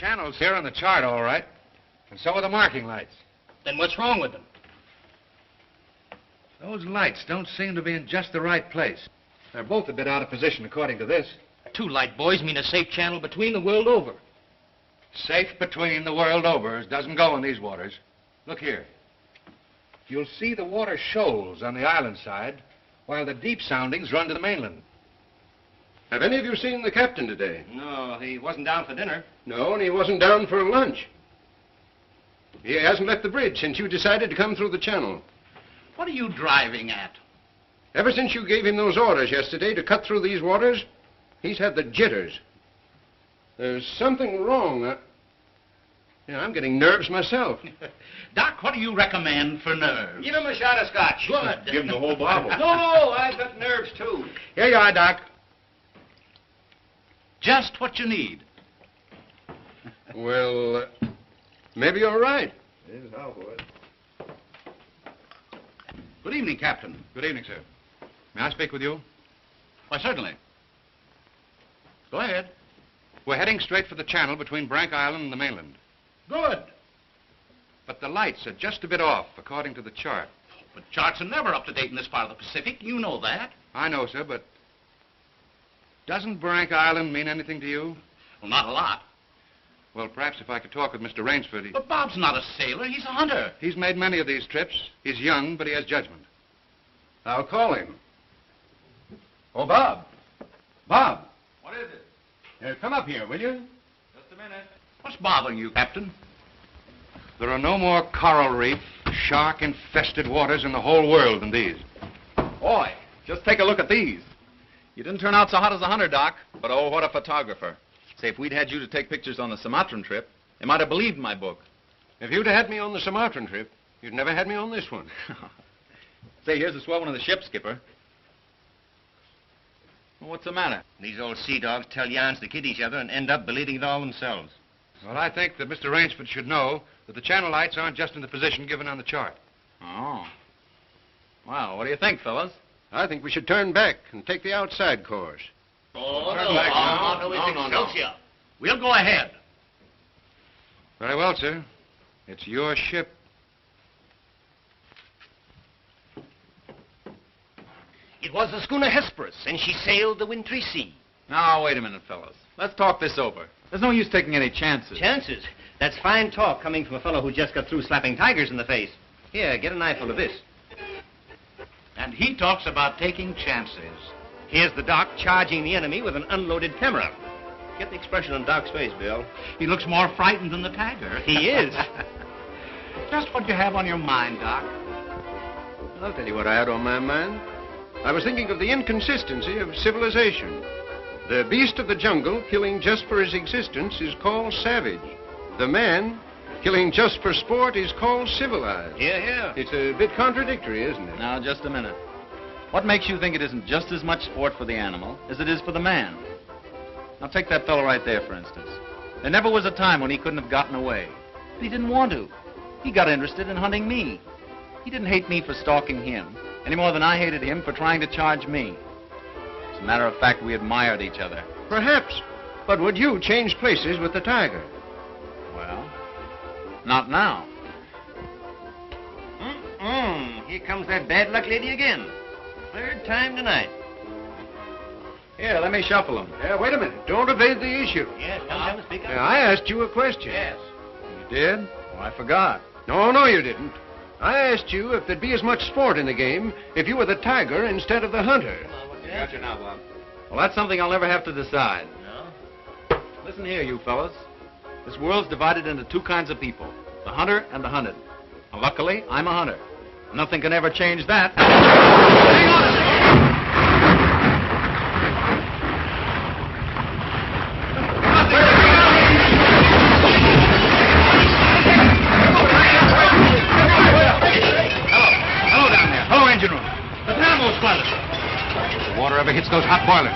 channel's here on the chart, all right. And so are the marking lights. Then what's wrong with them? Those lights don't seem to be in just the right place. They're both a bit out of position, according to this. 2 light buoys mean a safe channel between the world over. Safe between the world over doesn't go in these waters. Look here. You'll see the water shoals on the island side, while the deep soundings run to the mainland. Have any of you seen the captain today? No, he wasn't down for dinner. No, and he wasn't down for lunch. He hasn't left the bridge since you decided to come through the channel. What are you driving at? Ever since you gave him those orders yesterday to cut through these waters, he's had the jitters. There's something wrong. I'm getting nerves myself. Doc, what do you recommend for nerves? Give him a shot of scotch. Good. Give him the whole bottle. No, I've got nerves, too. Here you are, Doc. Just what you need. Well, maybe you're right. Good evening, Captain. Good evening, sir. May I speak with you? Why, certainly. Go ahead. We're heading straight for the channel between Brank Island and the mainland. Good. But the lights are just a bit off, according to the chart. But charts are never up to date in this part of the Pacific. You know that. I know, sir, but doesn't Brank Island mean anything to you? Well, not a lot. Well, perhaps if I could talk with Mr. Rainsford. But Bob's not a sailor. He's a hunter. He's made many of these trips. He's young, but he has judgment. I'll call him. Oh, Bob. Bob. What is it? Come up here, will you? Just a minute. What's bothering you, Captain? There are no more coral reef, shark-infested waters in the whole world than these. Boy, just take a look at these. You didn't turn out so hot as a hunter, Doc, but oh, what a photographer. Say, if we'd had you to take pictures on the Sumatran trip, they might have believed my book. If you'd had me on the Sumatran trip, you'd never had me on this one. Say, here's the swell one of the ship, Skipper. Well, what's the matter? These old sea dogs tell yarns to kid each other and end up believing it all themselves. Well, I think that Mr. Rainsford should know that the channel lights aren't just in the position given on the chart. Oh. Well, what do you think, fellas? I think we should turn back and take the outside course. Oh, Turn back now. No. We'll go ahead. Very well, sir. It's your ship. It was the schooner Hesperus, and she sailed the wintry sea. Now, wait a minute, fellas. Let's talk this over. There's no use taking any chances. Chances? That's fine talk coming from a fellow who just got through slapping tigers in the face. Here, get an eyeful of this. And he talks about taking chances. Here's the Doc charging the enemy with an unloaded camera. Get the expression on Doc's face, Bill. He looks more frightened than the tiger. He is. Just what you have on your mind, Doc. I'll tell you what I had on my mind. I was thinking of the inconsistency of civilization. The beast of the jungle, killing just for his existence, is called savage. The man, killing just for sport, is called civilized. Yeah. It's a bit contradictory, isn't it? Now, just a minute. What makes you think it isn't just as much sport for the animal as it is for the man? Now, take that fellow right there, for instance. There never was a time when he couldn't have gotten away. But he didn't want to. He got interested in hunting me. He didn't hate me for stalking him, any more than I hated him for trying to charge me. As a matter of fact, we admired each other. Perhaps. But would you change places with the tiger? Well, not now. Here comes that bad luck lady again. Third time tonight. Here, let me shuffle him. Wait a minute. Don't evade the issue. Yes, come and speak up. I asked you a question. Yes. You did? Oh, I forgot. No, you didn't. I asked you if there'd be as much sport in the game if you were the tiger instead of the hunter. Got you now, Bob. Well, that's something I'll never have to decide. No? Listen here, you fellas. This world's divided into 2 kinds of people, the hunter and the hunted. Well, luckily, I'm a hunter. Nothing can ever change that. Hang on a second! Hello down there. Hello, engine room. The dynamo squadron. If the water ever hits those hot boilers.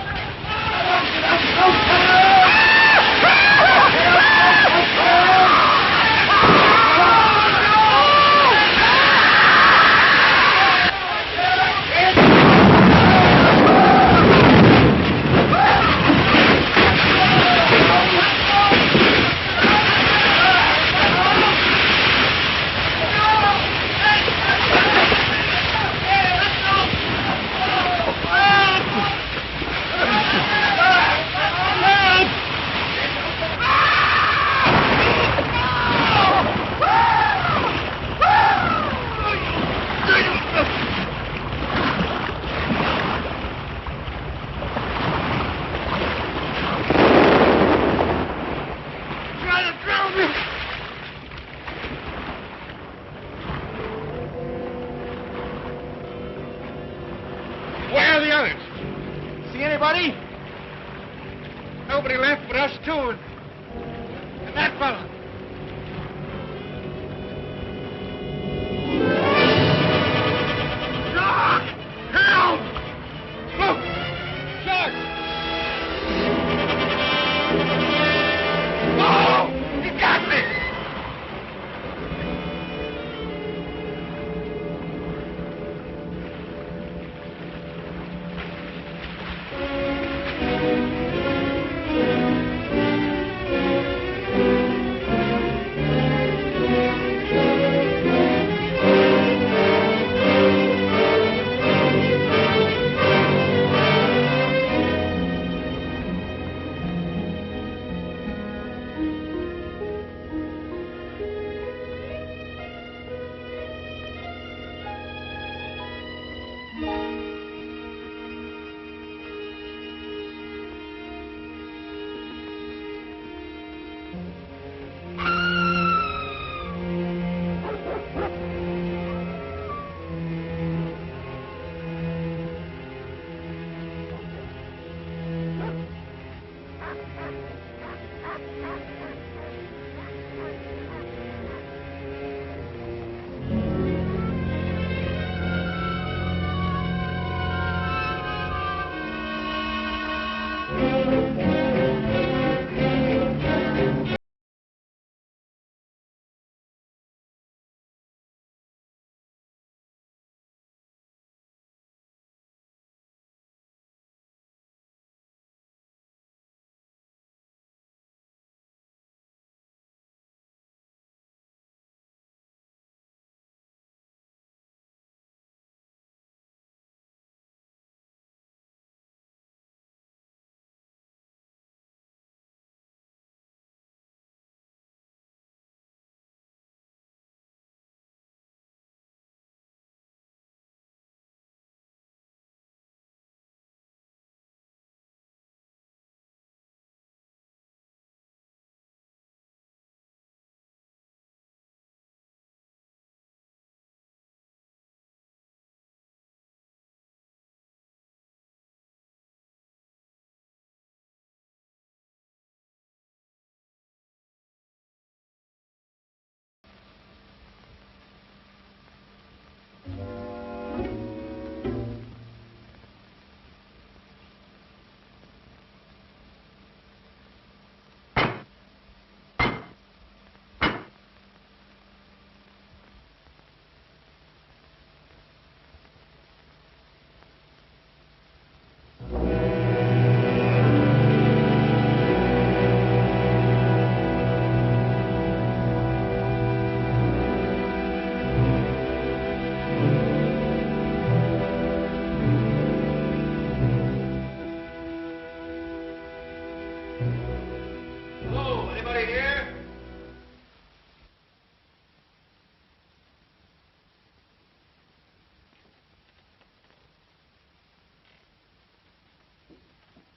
Nobody? Nobody left but us two and that fella. Doc! Help! Look! Shark! Oh! He got me!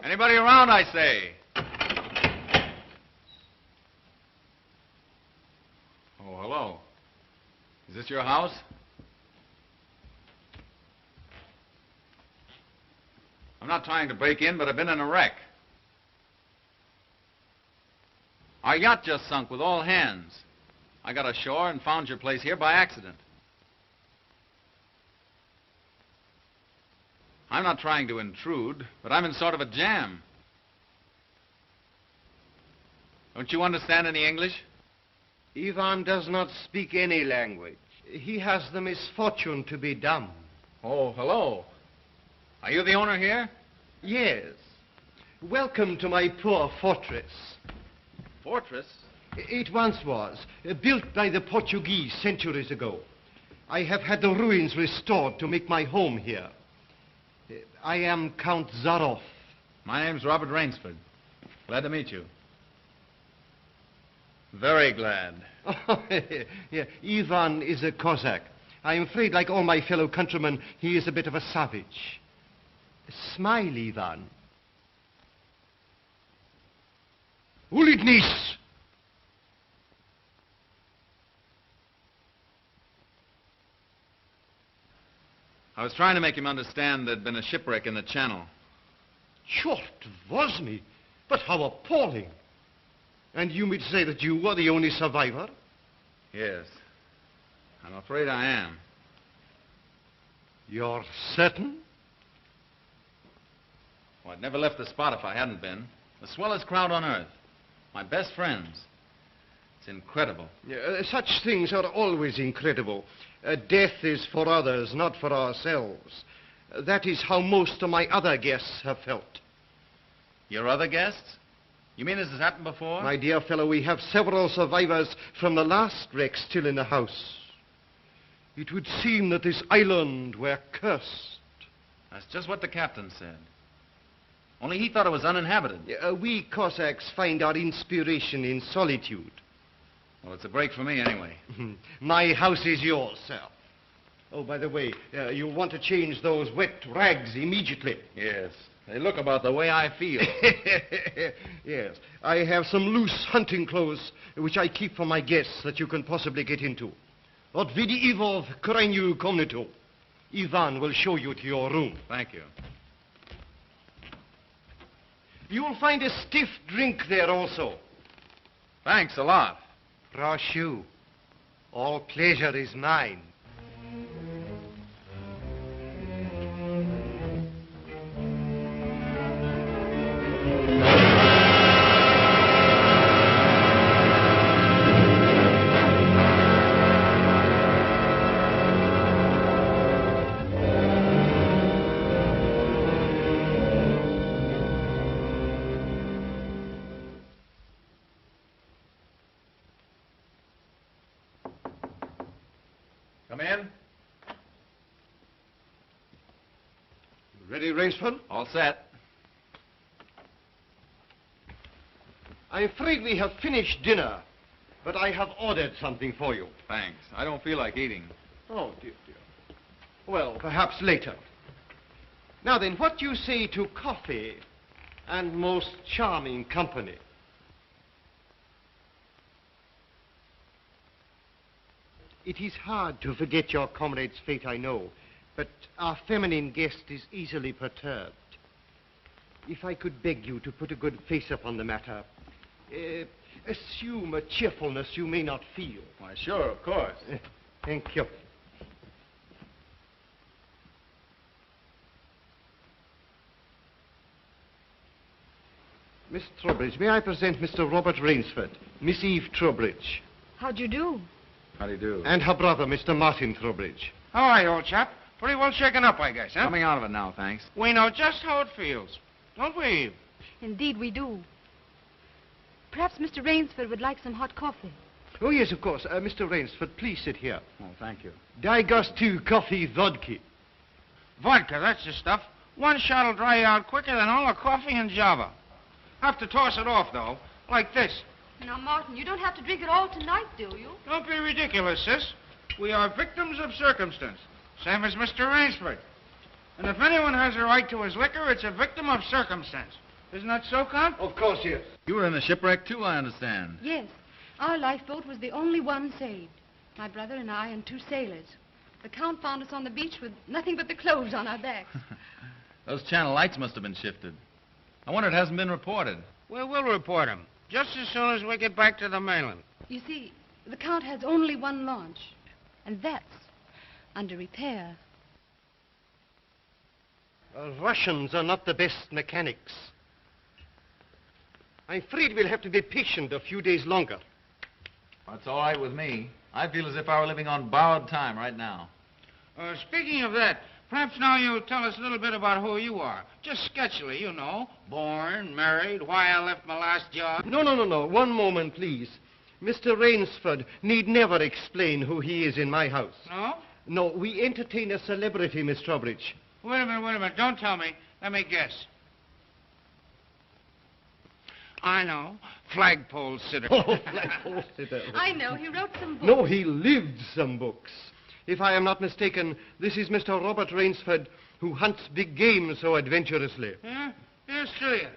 Anybody around, I say? Oh, hello. Is this your house? I'm not trying to break in, but I've been in a wreck. Our yacht just sunk with all hands. I got ashore and found your place here by accident. I'm not trying to intrude, but I'm in sort of a jam. Don't you understand any English? Ivan does not speak any language. He has the misfortune to be dumb. Oh, hello. Are you the owner here? Yes. Welcome to my poor fortress. Fortress? It once was, built by the Portuguese centuries ago. I have had the ruins restored to make my home here. I am Count Zaroff. My name's Robert Rainsford. Glad to meet you. Very glad. Yeah, Ivan is a Cossack. I'm afraid, like all my fellow countrymen, he is a bit of a savage. Smile, Ivan. Ulitnis! I was trying to make him understand there'd been a shipwreck in the channel. Short was me. But how appalling. And you mean to say that you were the only survivor? Yes. I'm afraid I am. You're certain? Well, I'd never left the spot if I hadn't been. The swellest crowd on earth. My best friends. It's incredible. Such things are always incredible. Death is for others, not for ourselves. That is how most of my other guests have felt. Your other guests? You mean this has happened before? My dear fellow, we have several survivors from the last wreck still in the house. It would seem that this island were cursed. That's just what the captain said. Only he thought it was uninhabited. We Cossacks find our inspiration in solitude. Well, it's a break for me anyway. My house is yours, sir. Oh, by the way, you'll want to change those wet rags immediately. Yes. They look about the way I feel. Yes. I have some loose hunting clothes which I keep for my guests that you can possibly get into. Od vidi Ivov krajnju komnatu. Ivan will show you to your room. Thank you. You will find a stiff drink there also. Thanks a lot. Proszę. All pleasure is mine. Come in. Ready, Rainsford? All set. I'm afraid we have finished dinner, but I have ordered something for you. Thanks. I don't feel like eating. Oh, dear, dear. Well, perhaps later. Now then, what do you say to coffee and most charming company? It is hard to forget your comrade's fate, I know, but our feminine guest is easily perturbed. If I could beg you to put a good face upon the matter, assume a cheerfulness you may not feel. Why, sure, of course. Thank you. Miss Trowbridge, may I present Mr. Robert Rainsford, Miss Eve Trowbridge, How'd you do? How do you do? and her brother, Mr. Martin Trowbridge. How are you, old chap? Pretty well shaken up, I guess, huh? Coming out of it now, thanks. We know just how it feels. Don't we, Eve? Indeed, we do. Perhaps Mr. Rainsford would like some hot coffee. Oh, yes, of course. Mr. Rainsford, please sit here. Oh, thank you. Daj gost tu coffee vodka. Vodka, that's the stuff. One shot'll dry you out quicker than all the coffee in Java. Have to toss it off, though, like this. Now, Martin, you don't have to drink it all tonight, do you? Don't be ridiculous, sis. We are victims of circumstance, same as Mr. Rainsford. And if anyone has a right to his liquor, it's a victim of circumstance. Isn't that so, Count? Of course, yes. You were in the shipwreck, too, I understand. Yes. Our lifeboat was the only one saved. My brother and I and 2 sailors. The Count found us on the beach with nothing but the clothes on our backs. Those channel lights must have been shifted. I wonder it hasn't been reported. Well, we'll report him, just as soon as we get back to the mainland. You see, the Count has only one launch, and that's under repair. Russians are not the best mechanics. I'm afraid we'll have to be patient a few days longer. That's all right with me. I feel as if I were living on borrowed time right now. Speaking of that, perhaps now you'll tell us a little bit about who you are. Just sketchily, you know. Born, married, why I left my last job. No. One moment, please. Mr. Rainsford need never explain who he is in my house. No? No, we entertain a celebrity, Miss Trowbridge. Wait a minute. Don't tell me. Let me guess. I know. Flagpole sitter. Oh, flagpole sitter. I know. He wrote some books. No, he lived some books. If I am not mistaken, this is Mr. Robert Rainsford, who hunts big game so adventurously. Yeah? Here's to you.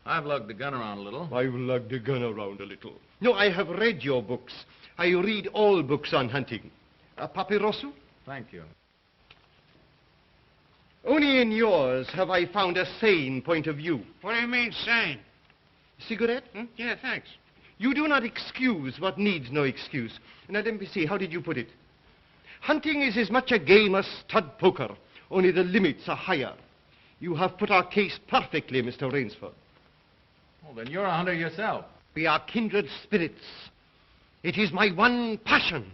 I've lugged the gun around a little. I've lugged the gun around a little. No, I have read your books. I read all books on hunting. Papirosu? Thank you. Only in yours have I found a sane point of view. What do you mean, sane? Cigarette? Yeah, thanks. You do not excuse what needs no excuse. Now, let me see, how did you put it? Hunting is as much a game as stud poker, only the limits are higher. You have put our case perfectly, Mr. Rainsford. Well, then you're a hunter yourself. We are kindred spirits. It is my one passion.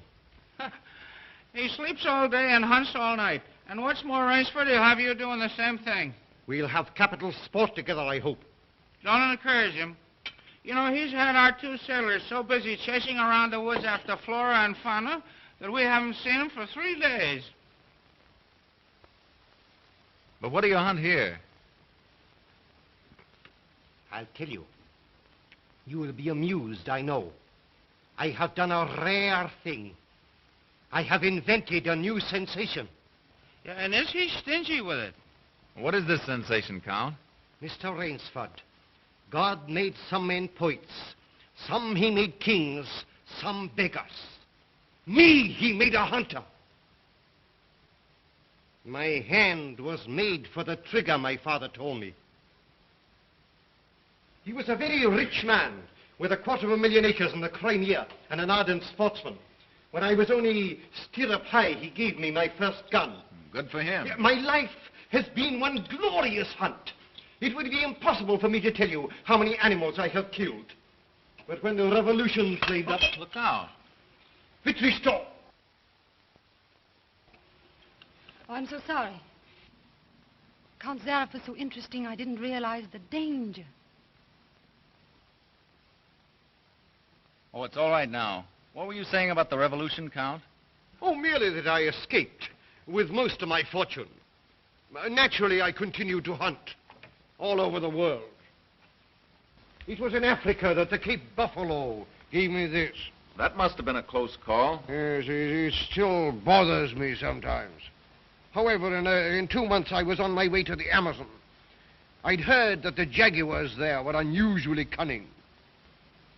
He sleeps all day and hunts all night. And what's more, Rainsford, he'll have you doing the same thing. We'll have capital sport together, I hope. Don't encourage him. You know, he's had our 2 sailors so busy chasing around the woods after flora and fauna that we haven't seen him for 3 days. But what do you hunt here? I'll tell you. You will be amused, I know. I have done a rare thing. I have invented a new sensation. Yeah, and is he stingy with it? What is this sensation, Count? Mr. Rainsford, God made some men poets. Some he made kings, some beggars. Me he made a hunter. My hand was made for the trigger, my father told me. He was a very rich man with 250,000 acres in the Crimea and an ardent sportsman. When I was only stirrup high, he gave me my first gun. Good for him. My life has been one glorious hunt. It would be impossible for me to tell you how many animals I have killed. But when the revolution flamed up... Look out. Victory stop! Oh, I'm so sorry. Count Zaroff was so interesting, I didn't realize the danger. Oh, it's all right now. What were you saying about the revolution, Count? Oh, merely that I escaped with most of my fortune. Naturally, I continued to hunt all over the world. It was in Africa that the Cape Buffalo gave me this. That must have been a close call. Yes, it still bothers me sometimes. However, in 2 months, I was on my way to the Amazon. I'd heard that the jaguars there were unusually cunning.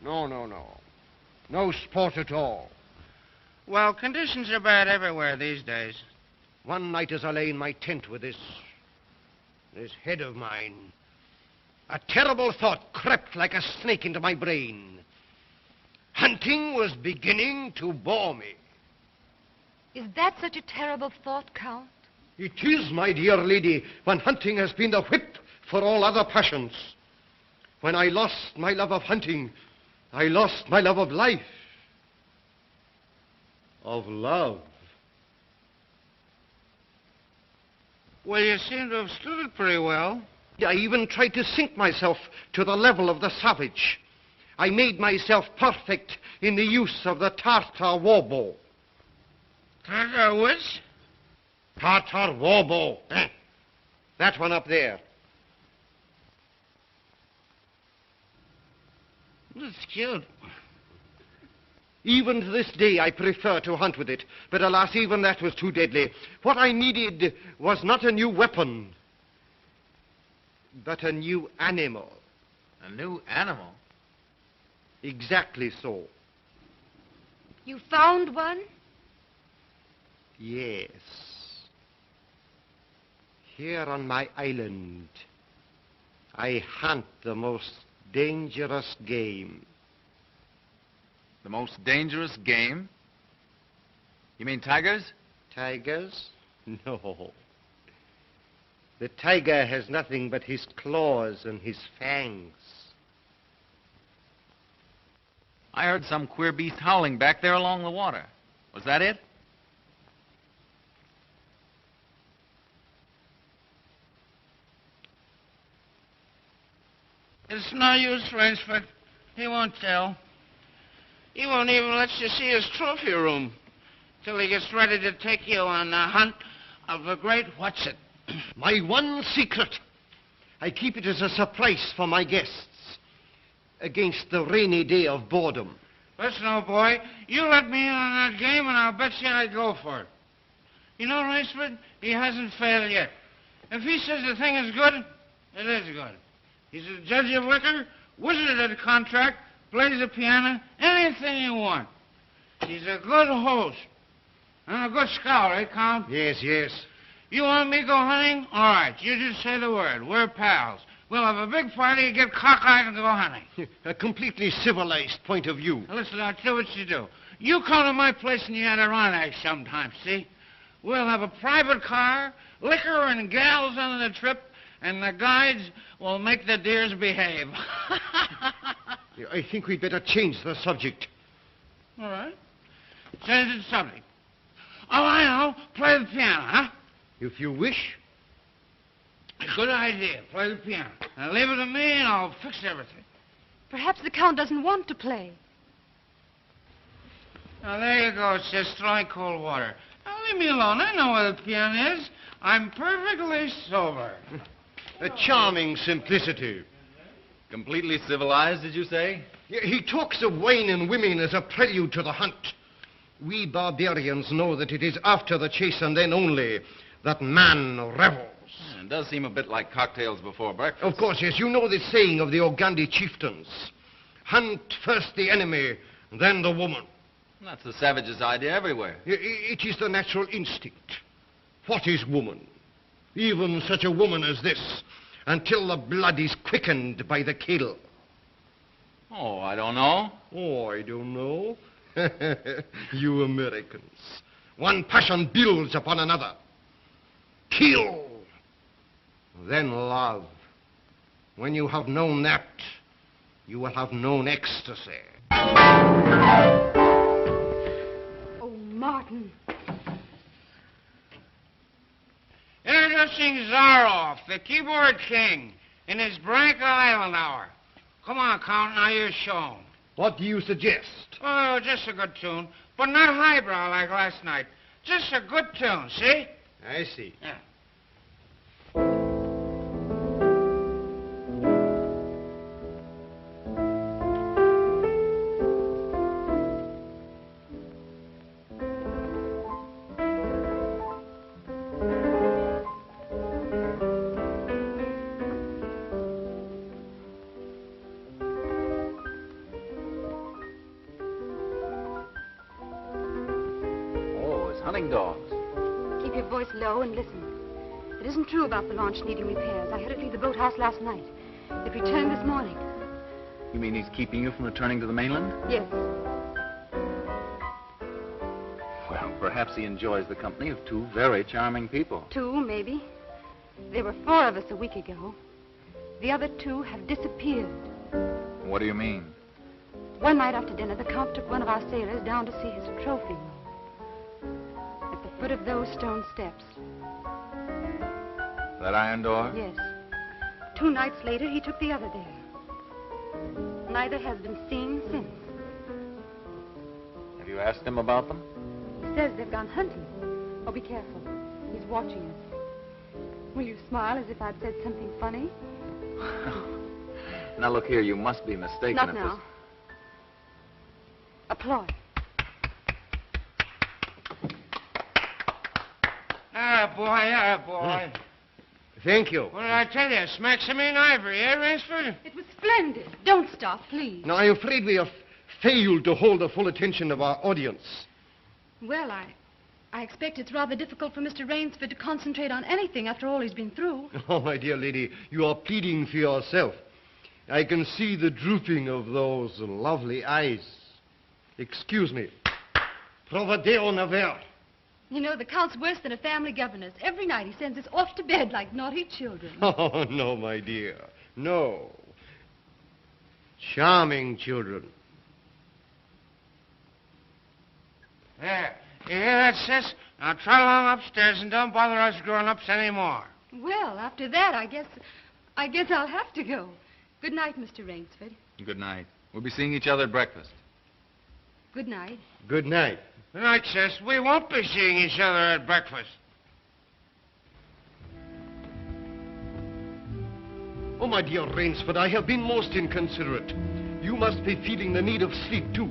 No. No sport at all. Well, conditions are bad everywhere these days. One night as I lay in my tent with this head of mine, a terrible thought crept like a snake into my brain. Hunting was beginning to bore me. Is that such a terrible thought, Count? It is, my dear lady, when hunting has been the whip for all other passions. When I lost my love of hunting, I lost my love of life. Of love. Well, you seem to have stood it pretty well. I even tried to sink myself to the level of the savage. I made myself perfect in the use of the Tartar war bow. Tartar which? Tartar war bow. That one up there. That's cute. Even to this day, I prefer to hunt with it. But alas, even that was too deadly. What I needed was not a new weapon, but a new animal. A new animal? Exactly so. You found one? Yes. Here on my island, I hunt the most dangerous game. The most dangerous game? You mean tigers? Tigers? No. The tiger has nothing but his claws and his fangs. I heard some queer beast howling back there along the water. Was that it? It's no use, Rainsford. He won't tell. He won't even let you see his trophy room till he gets ready to take you on the hunt of the great what's-it. My one secret. I keep it as a surprise for my guests against the rainy day of boredom. Listen, old boy, you let me in on that game and I'll bet you I'd go for it. You know, Rainsford, he hasn't failed yet. If he says the thing is good, it is good. He's a judge of liquor, wizard at a contract, plays the piano, anything you want. He's a good host. And a good scholar, eh, Count? Yes. You want me to go hunting? All right, you just say the word. We're pals. We'll have a big party, get cockeyed, and go hunting. A completely civilized point of view. Now, listen, I'll tell you what you do. You come to my place in the Adirondack sometime, see? We'll have a private car, liquor and gals on the trip, and the guides will make the deers behave. I think we'd better change the subject. All right. Change the subject. Oh, I know. Play the piano, huh? If you wish. Good idea. Play the piano. Now leave it to me and I'll fix everything. Perhaps the Count doesn't want to play. Now, there you go. It's just throwing cold water. Now, leave me alone. I know where the piano is. I'm perfectly sober. A charming simplicity. Completely civilized, did you say? He talks of wine and women as a prelude to the hunt. We barbarians know that it is after the chase and then only that man revels. It does seem a bit like cocktails before breakfast. Of course, yes. You know the saying of the Ogandi chieftains. Hunt first the enemy, then the woman. That's the savage's idea everywhere. It is the natural instinct. What is woman? Even such a woman as this, until the blood is quickened by the kill. Oh, I don't know. Oh, I don't know. You Americans. One passion builds upon another. Kill. Then love. When you have known that, you will have known ecstasy. Oh, Martin. Introducing Zaroff, the keyboard king, in his Branca Island hour. Come on, Count, now you're shown. What do you suggest? Oh, just a good tune, but not highbrow like last night. Just a good tune, see? I see. Yeah. Hunting dogs. Keep your voice low and listen. It isn't true about the launch needing repairs. I had it leave the boathouse last night. It returned this morning. You mean he's keeping you from returning to the mainland? Yes. Well, perhaps he enjoys the company of two very charming people. Two, maybe. There were 4 of us a week ago. The other 2 have disappeared. What do you mean? One night after dinner, the Count took one of our sailors down to see his trophy room. At the foot of those stone steps. That iron door? Yes. 2 nights later, he took the other there. Neither has been seen since. Have you asked him about them? He says they've gone hunting. Oh, be careful. He's watching us. Will you smile as if I'd said something funny? Now, look here, you must be mistaken. Not now. Applause. Ah, boy. Thank you. What did I tell you? Smacks him in ivory, eh, Rainsford? It was splendid. Don't stop, please. Now, I'm afraid we have failed to hold the full attention of our audience. Well, I expect it's rather difficult for Mr. Rainsford to concentrate on anything after all he's been through. Oh, my dear lady, you are pleading for yourself. I can see the drooping of those lovely eyes. Excuse me. Provadeo naver. You know, the Count's worse than a family governess. Every night he sends us off to bed like naughty children. Oh, no, my dear. No. Charming children. There. You hear that, sis? Now trot along upstairs and don't bother us grown-ups anymore. Well, after that, I guess I'll have to go. Good night, Mr. Rainsford. Good night. We'll be seeing each other at breakfast. Good night. Good night. Good night, sis. We won't be seeing each other at breakfast. Oh, my dear Rainsford, I have been most inconsiderate. You must be feeling the need of sleep, too.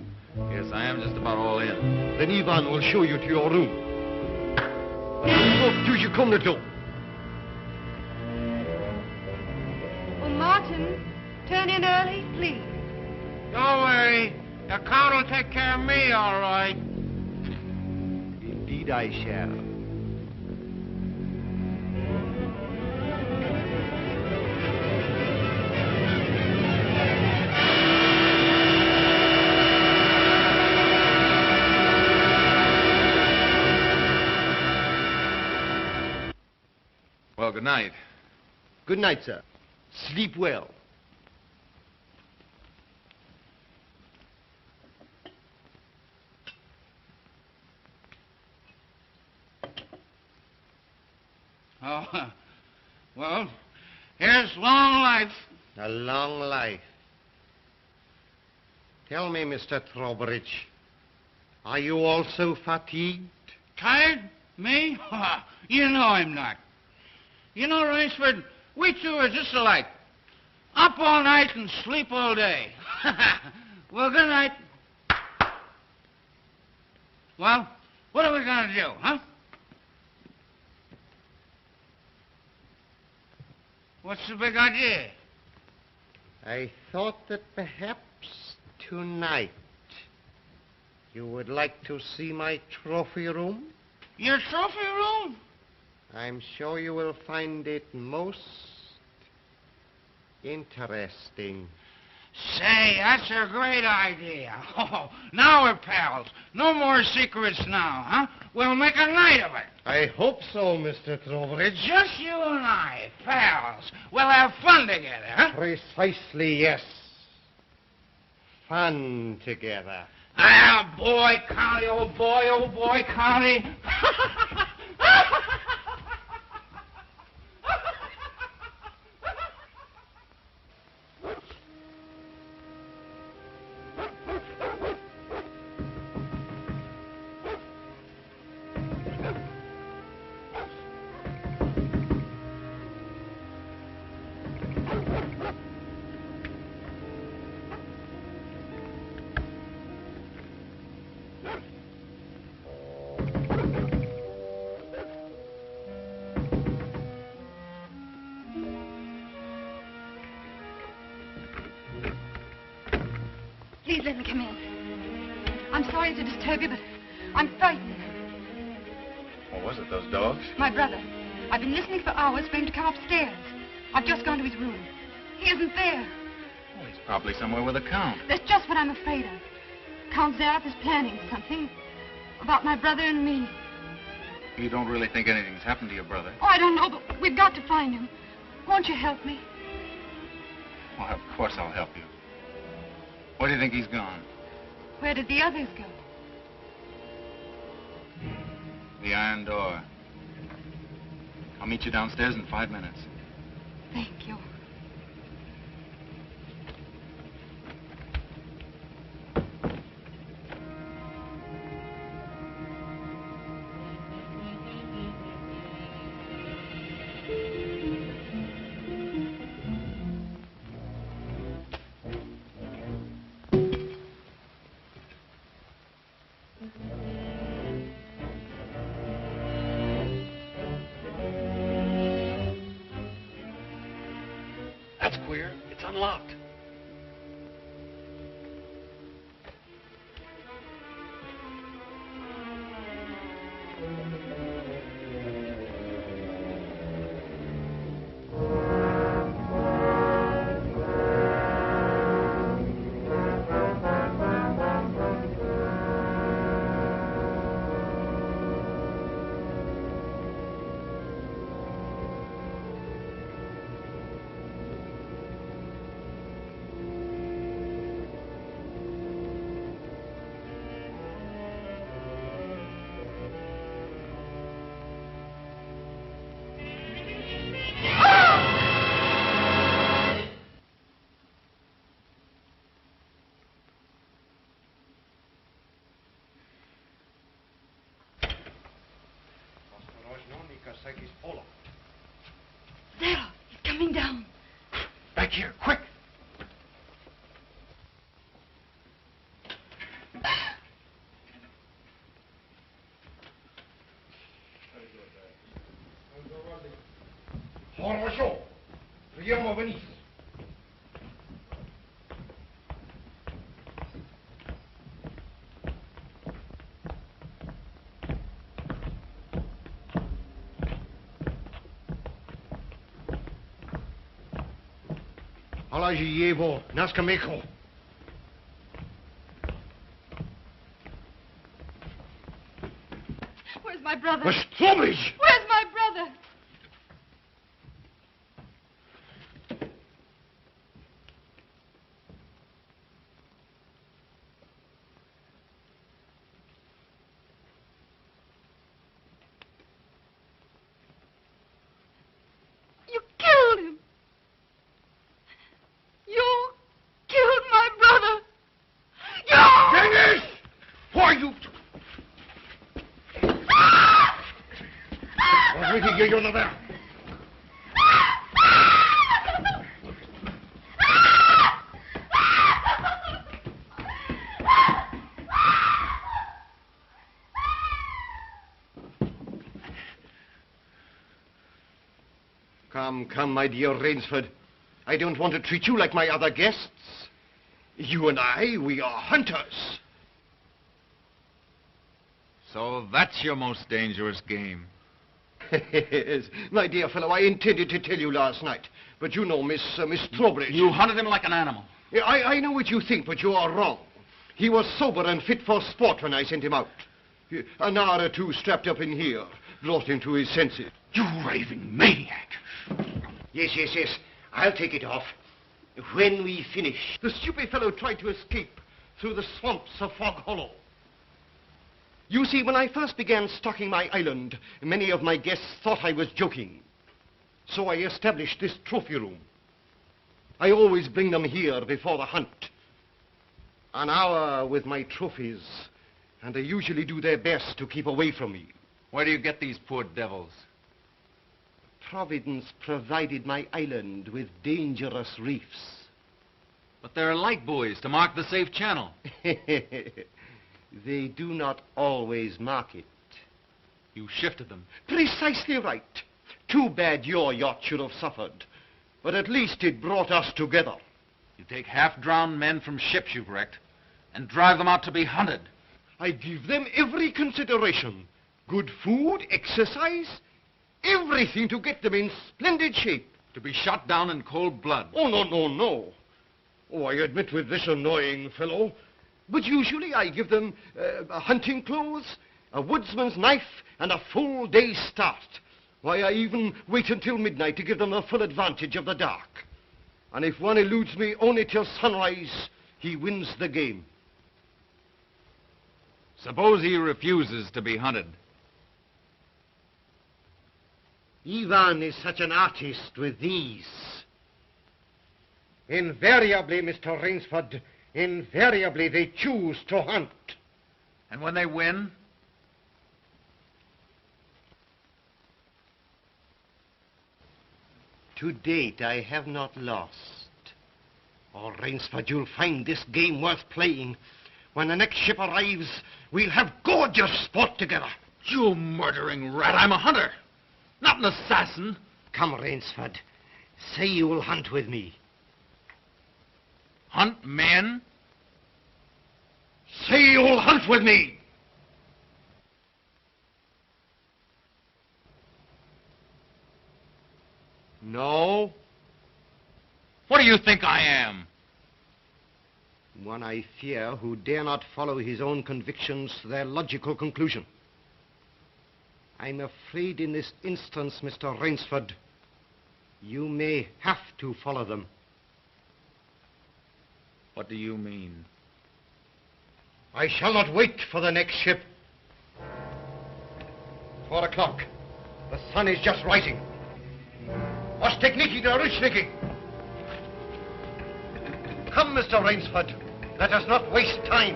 Yes, I am just about all in. Then Ivan will show you to your room. Oh, do you come the door? Oh, Martin, turn in early, please. Don't worry. The Count will take care of me, all right. Indeed I shall. Well, good night. Good night, sir. Sleep well. Oh, well, here's long life. A long life. Tell me, Mr. Trowbridge, are you also fatigued? Tired? Me? You know I'm not. You know, Rainsford, we two are just alike. Up all night and sleep all day. Well, good night. Well, what are we going to do, huh? What's the big idea? I thought that perhaps tonight you would like to see my trophy room. Your trophy room? I'm sure you will find it most interesting. Say, that's a great idea. Oh, now we're pals. No more secrets now, huh? We'll make a night of it. I hope so, Mr. Trowbridge. Just you and I, pals. We'll have fun together, huh? Precisely, yes. Fun together. Ah, boy, Connie, oh boy, Connie. Please let me come in. I'm sorry to disturb you, but I'm frightened. What was it, those dogs? My brother. I've been listening for hours for him to come upstairs. I've just gone to his room. He isn't there. Well, he's probably somewhere with the Count. That's just what I'm afraid of. Count Zaroff is planning something about my brother and me. You don't really think anything's happened to your brother? Oh, I don't know, but we've got to find him. Won't you help me? Well, of course I'll help you. Where do you think he's gone? Where did the others go? The iron door. I'll meet you downstairs in 5 minutes. Thank you. That's queer. It's unlocked. Zaroff, he's coming down. Back here, quick. Хорошо. Приема вниз. Положи его на скамейку. Where's my brother? Trowbridge! Where's my brother? was waiting here, you're not there. Come, my dear Rainsford. I don't want to treat you like my other guests. You and I, we are hunters. So that's your most dangerous game. Yes, my dear fellow, I intended to tell you last night. But you know, Miss Trowbridge. You hunted him like an animal. Yeah, I know what you think, but you are wrong. He was sober and fit for sport when I sent him out. An hour or two strapped up in here brought him to his senses. You raving maniac. Yes. I'll take it off. When we finish. The stupid fellow tried to escape through the swamps of Fog Hollow. You see, when I first began stocking my island, many of my guests thought I was joking. So I established this trophy room. I always bring them here before the hunt. An hour with my trophies, and they usually do their best to keep away from me. Where do you get these poor devils? Providence provided my island with dangerous reefs. But there are light buoys to mark the safe channel. They do not always mark it. You shifted them. Precisely right. Too bad your yacht should have suffered. But at least it brought us together. You take half-drowned men from ships you've wrecked and drive them out to be hunted. I give them every consideration. Good food, exercise, everything to get them in splendid shape. To be shot down in cold blood. Oh, no. Oh, I admit with this annoying fellow. But usually I give them hunting clothes, a woodsman's knife, and a full day's start. Why, I even wait until midnight to give them a full advantage of the dark. And if one eludes me only till sunrise, he wins the game. Suppose he refuses to be hunted. Ivan is such an artist with these. Invariably, Mr. Rainsford, invariably they choose to hunt. And when they win? To date, I have not lost. Oh, Rainsford, you'll find this game worth playing. When the next ship arrives, we'll have gorgeous sport together. You murdering rat, I'm a hunter, not an assassin. Come, Rainsford. Say you will hunt with me. Hunt men? Say you'll hunt with me. No. What do you think I am? One I fear who dare not follow his own convictions to their logical conclusion. I'm afraid in this instance, Mr. Rainsford, you may have to follow them. What do you mean? I shall not wait for the next ship. 4 o'clock. The sun is just rising. Was techniki der Rutschniki? Come, Mr. Rainsford. Let us not waste time.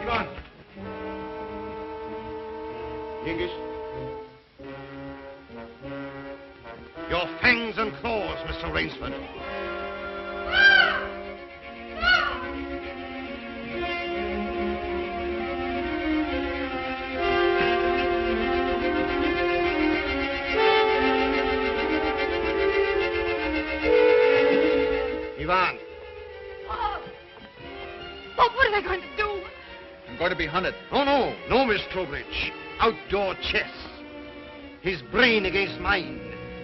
Ivan. Yengiz. Your fangs and claws, Mr. Rainsford. Ivan. Oh. Bob, what are they going to do? I'm going to be hunted. Oh, no, Miss Trowbridge. Outdoor chess. His brain against mine.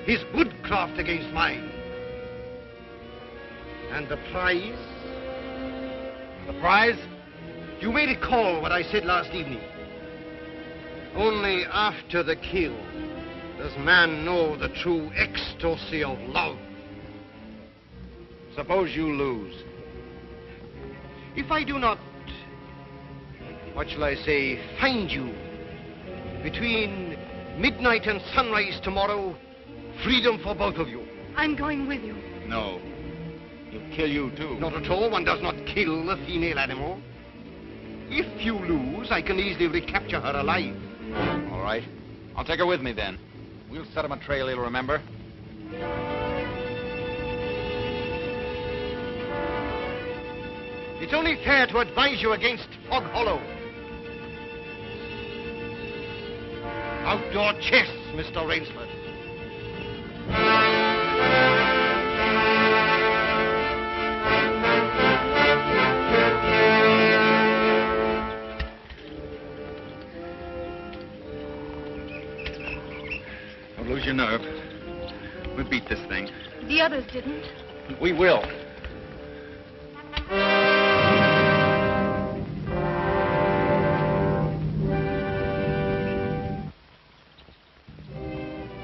His woodcraft against mine. And the prize? The prize? You may recall what I said last evening. Only after the kill does man know the true ecstasy of love. Suppose you lose. If I do not, what shall I say, find you between Midnight and sunrise tomorrow, freedom for both of you. I'm going with you. No. He'll kill you, too. Not at all. One does not kill a female animal. If you lose, I can easily recapture her alive. All right. I'll take her with me, then. We'll set him a trail he'll remember. It's only fair to advise you against Fog Hollow. Outdoor chess, Mr. Rainsford. Don't lose your nerve. We beat this thing. The others didn't. We will.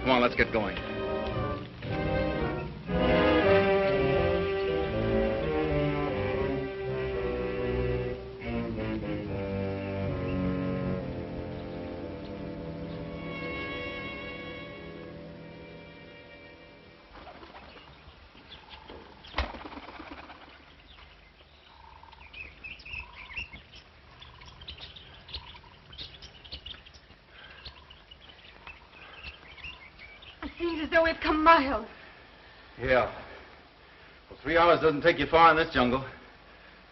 Come on, let's get going. Seems as though we've come miles. Yeah. Well, 3 hours doesn't take you far in this jungle.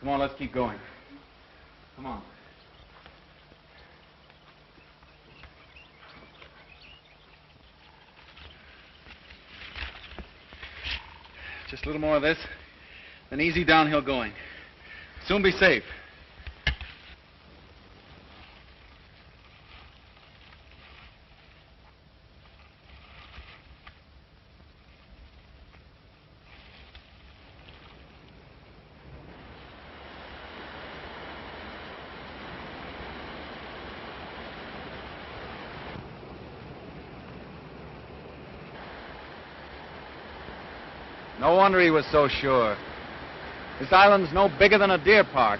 Come on, let's keep going. Come on. Just a little more of this, then easy downhill going. Soon be safe. No wonder he was so sure. This island's no bigger than a deer park.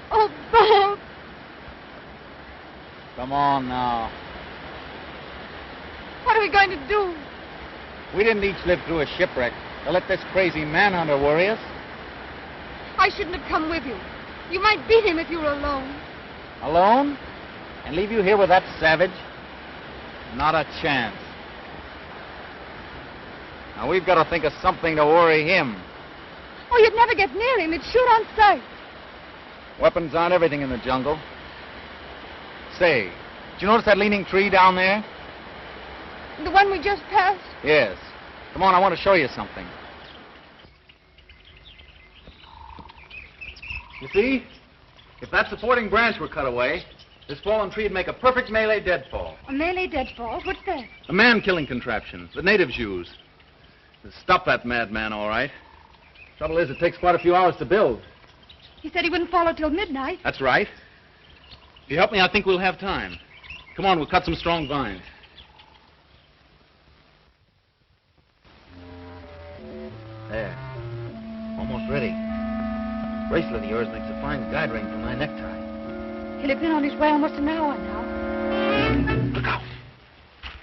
Oh, Bob! Come on now. What are we going to do? We didn't each live through a shipwreck to let this crazy manhunter worry us. I shouldn't have come with you. You might beat him if you were alone. Alone? And leave you here with that savage? Not a chance. Now, we've got to think of something to worry him. Oh, you'd never get near him. He'd shoot on sight. Weapons aren't everything in the jungle. Say, did you notice that leaning tree down there? The one we just passed? Yes. Come on, I want to show you something. You see? If that supporting branch were cut away, this fallen tree would make a perfect melee deadfall. A melee deadfall? What's that? A man-killing contraption the natives use. It'll stop that madman, all right. Trouble is, it takes quite a few hours to build. He said he wouldn't follow till midnight. That's right. If you help me, I think we'll have time. Come on, we'll cut some strong vines. There. Almost ready. Bracelet of yours makes a fine guide ring for my necktie. He'll have been on his way almost an hour now. Look out.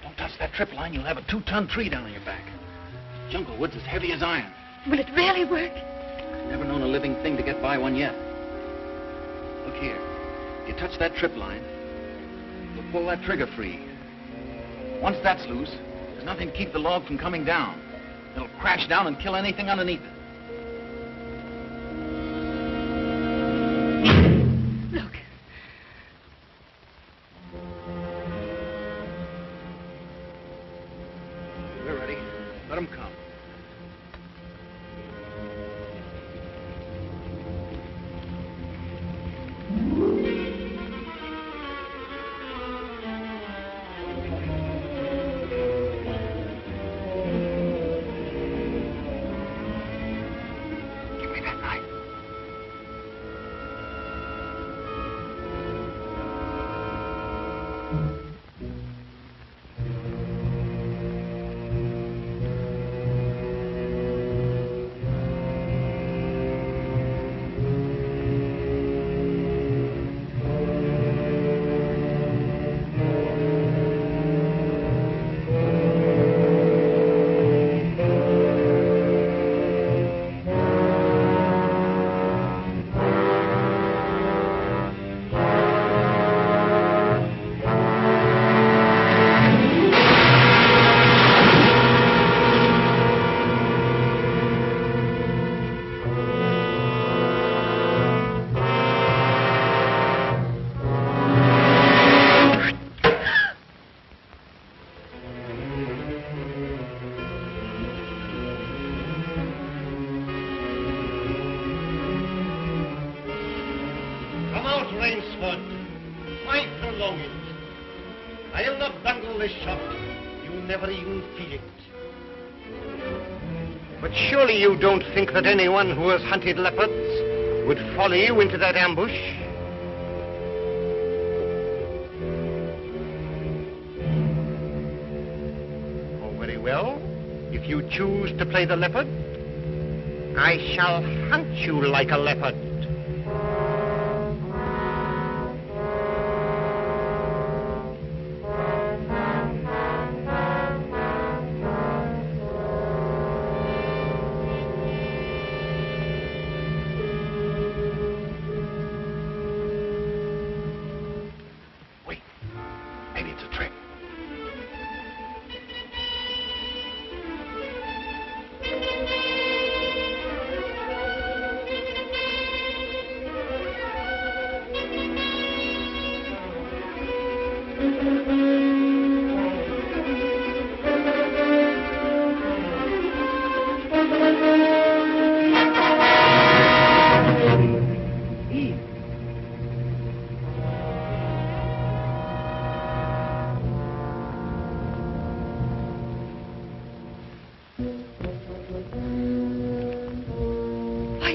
Don't touch that trip line. You'll have a 2-ton tree down on your back. Jungle wood's as heavy as iron. Will it really work? Never known a living thing to get by one yet. Look here. If you touch that trip line, you'll pull that trigger free. Once that's loose, there's nothing to keep the log from coming down. It'll crash down and kill anything underneath it. Look. We're ready. Let them come. shot, you never even feel it. But surely you don't think that anyone who has hunted leopards would follow you into that ambush? Oh, very well. If you choose to play the leopard, I shall hunt you like a leopard.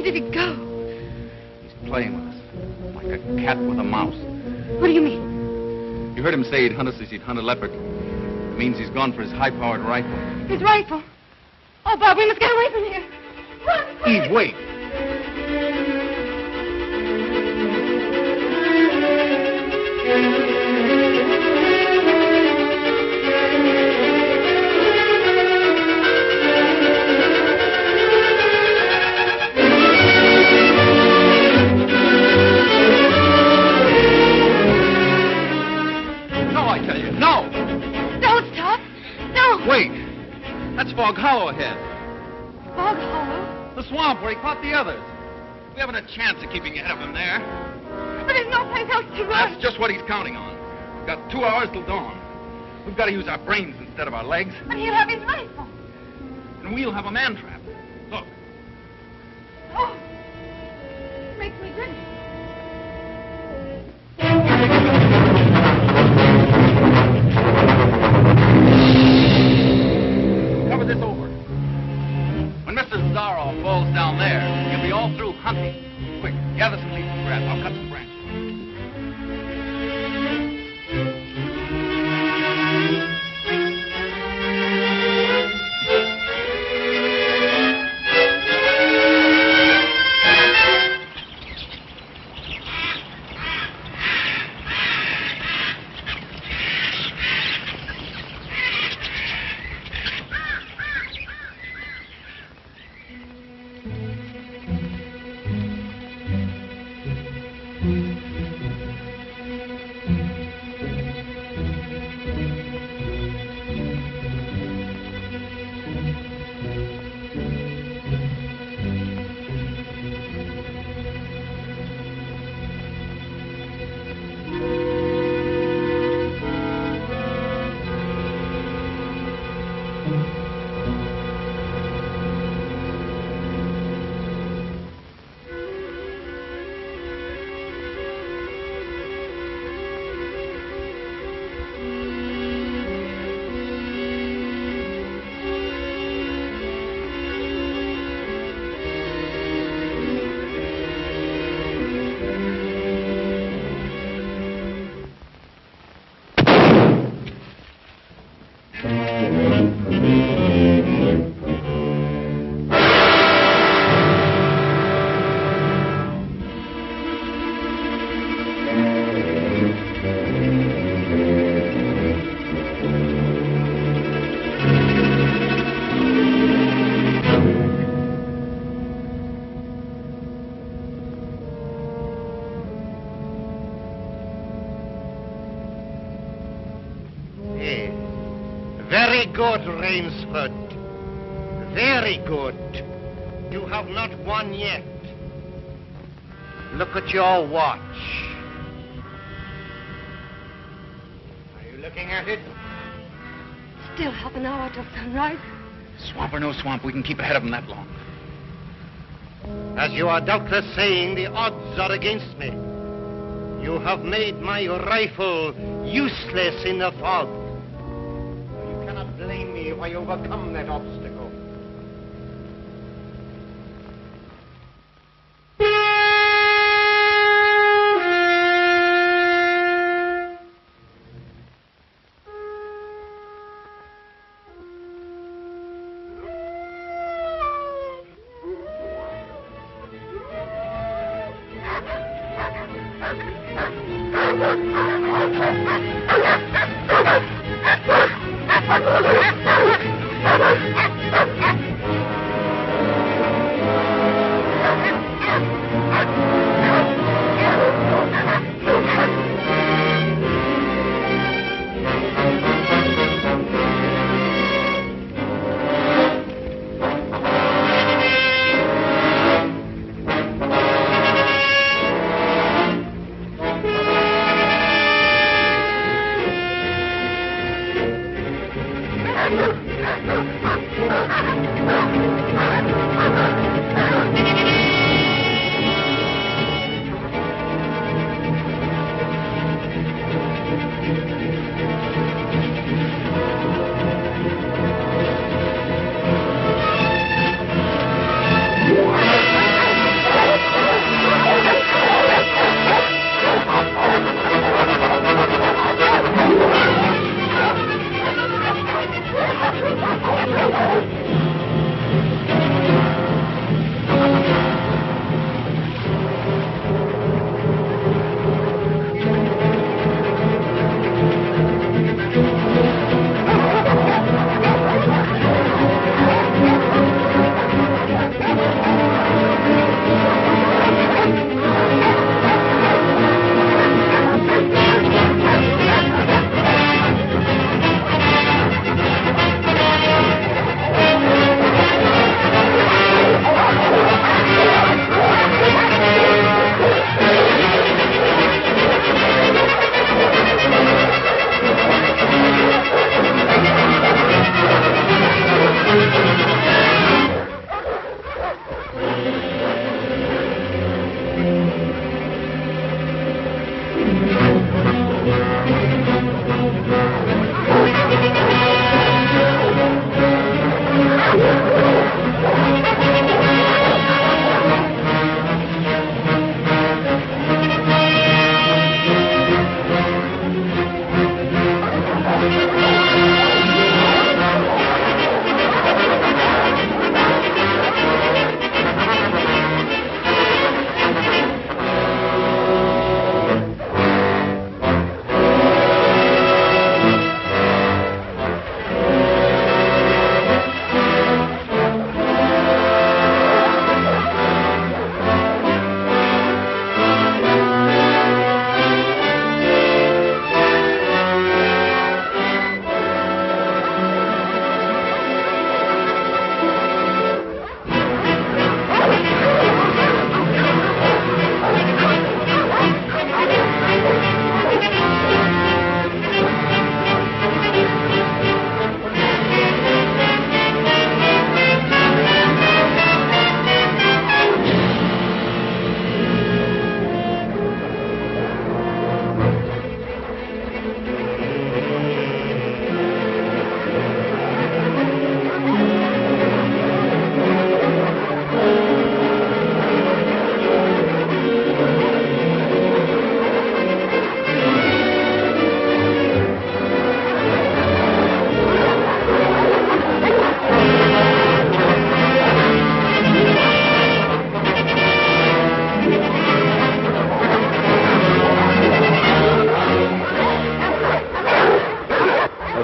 Where did he go? He's playing with us, like a cat with a mouse. What do you mean? You heard him say he'd hunt us as he'd hunt a leopard. It means he's gone for his high-powered rifle. His rifle. Oh, Bob, we must get away from here. Run, quick. Eve, wait. Wait! That's Fog Hollow ahead. Fog Hollow? The swamp where he caught the others. We haven't a chance of keeping ahead of him there. But there's no place else to run. That's just what he's counting on. We've got 2 hours till dawn. We've got to use our brains instead of our legs. But he'll have his rifle. And we'll have a man trap. Look. Oh. Makes me grin. Cover this over. When Mr. Zaroff falls down there, he'll be all through hunting. Quick, gather some leaves and grass. I'll cut some branches. Very good, Rainsford. Very good. You have not won yet. Look at your watch. Are you looking at it? Still half an hour till sunrise. Swamp or no swamp, we can keep ahead of him that long. As you are doubtless saying, the odds are against me. You have made my rifle useless in the fog. I overcome that obstacle.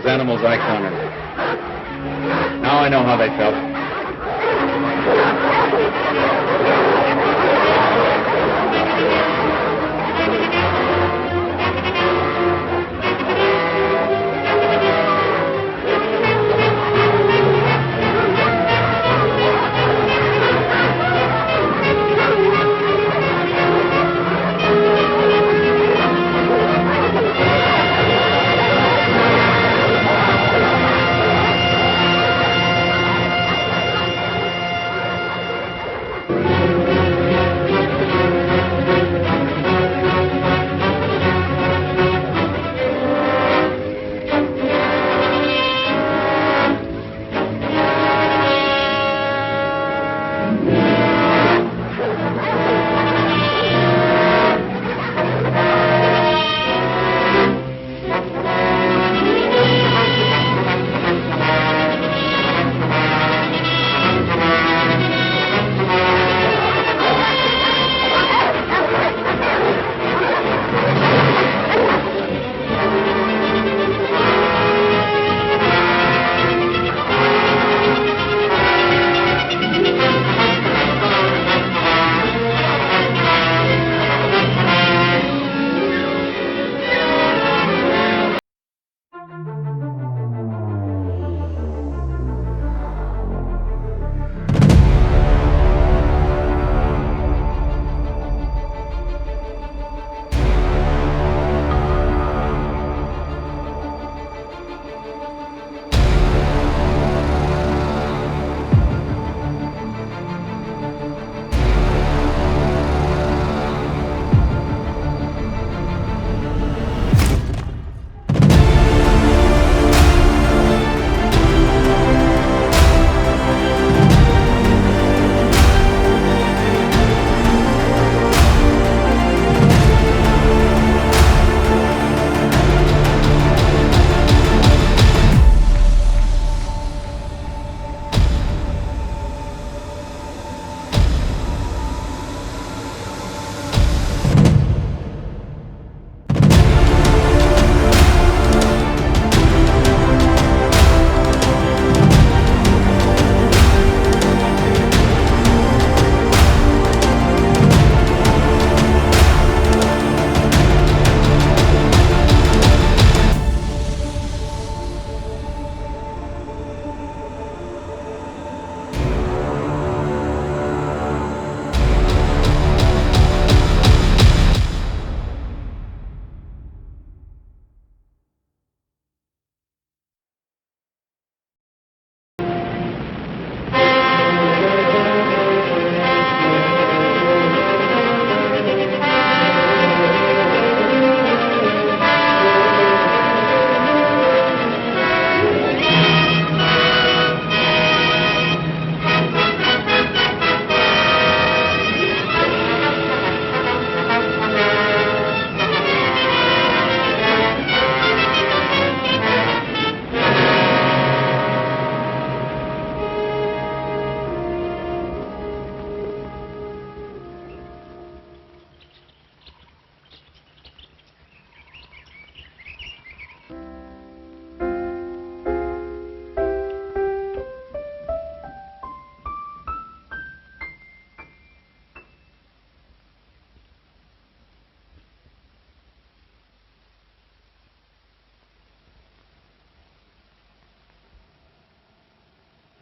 animals I cornered. Now I know how they felt.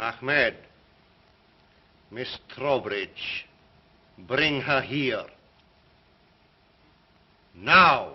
Ahmed, Miss Trowbridge, bring her here. Now.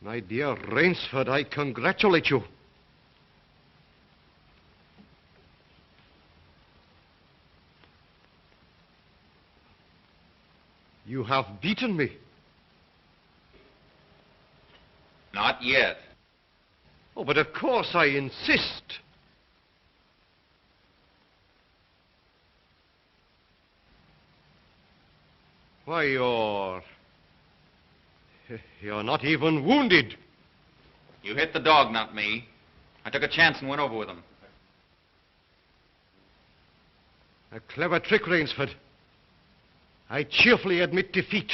My dear Rainsford, I congratulate you. You have beaten me. Not yet. Oh, but of course I insist. Why, you're not even wounded. You hit the dog, not me. I took a chance and went over with him. A clever trick, Rainsford. I cheerfully admit defeat.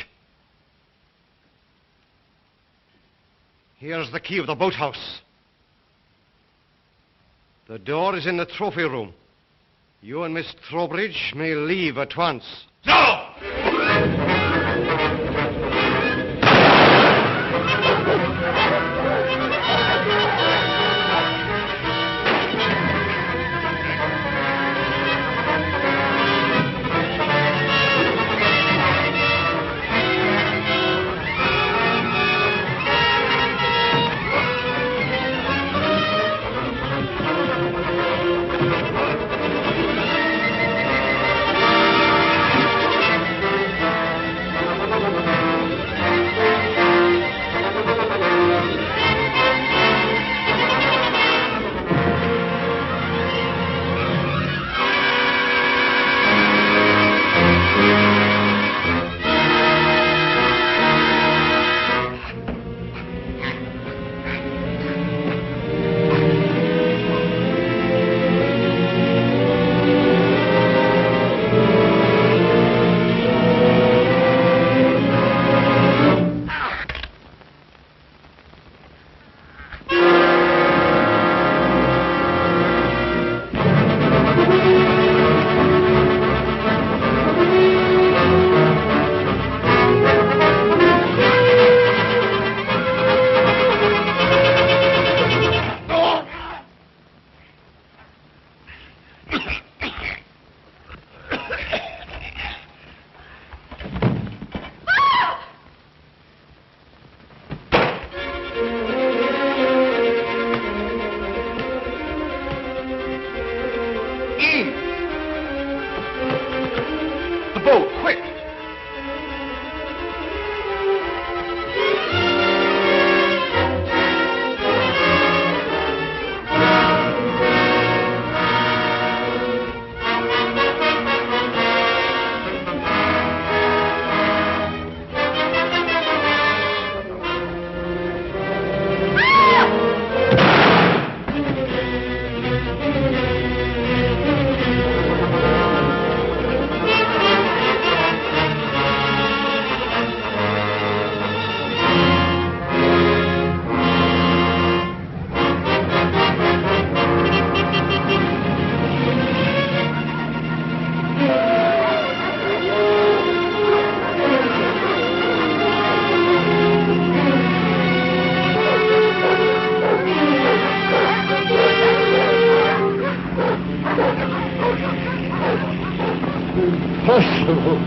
Here's the key of the boathouse. The door is in the trophy room. You and Miss Trowbridge may leave at once. No! Impossible.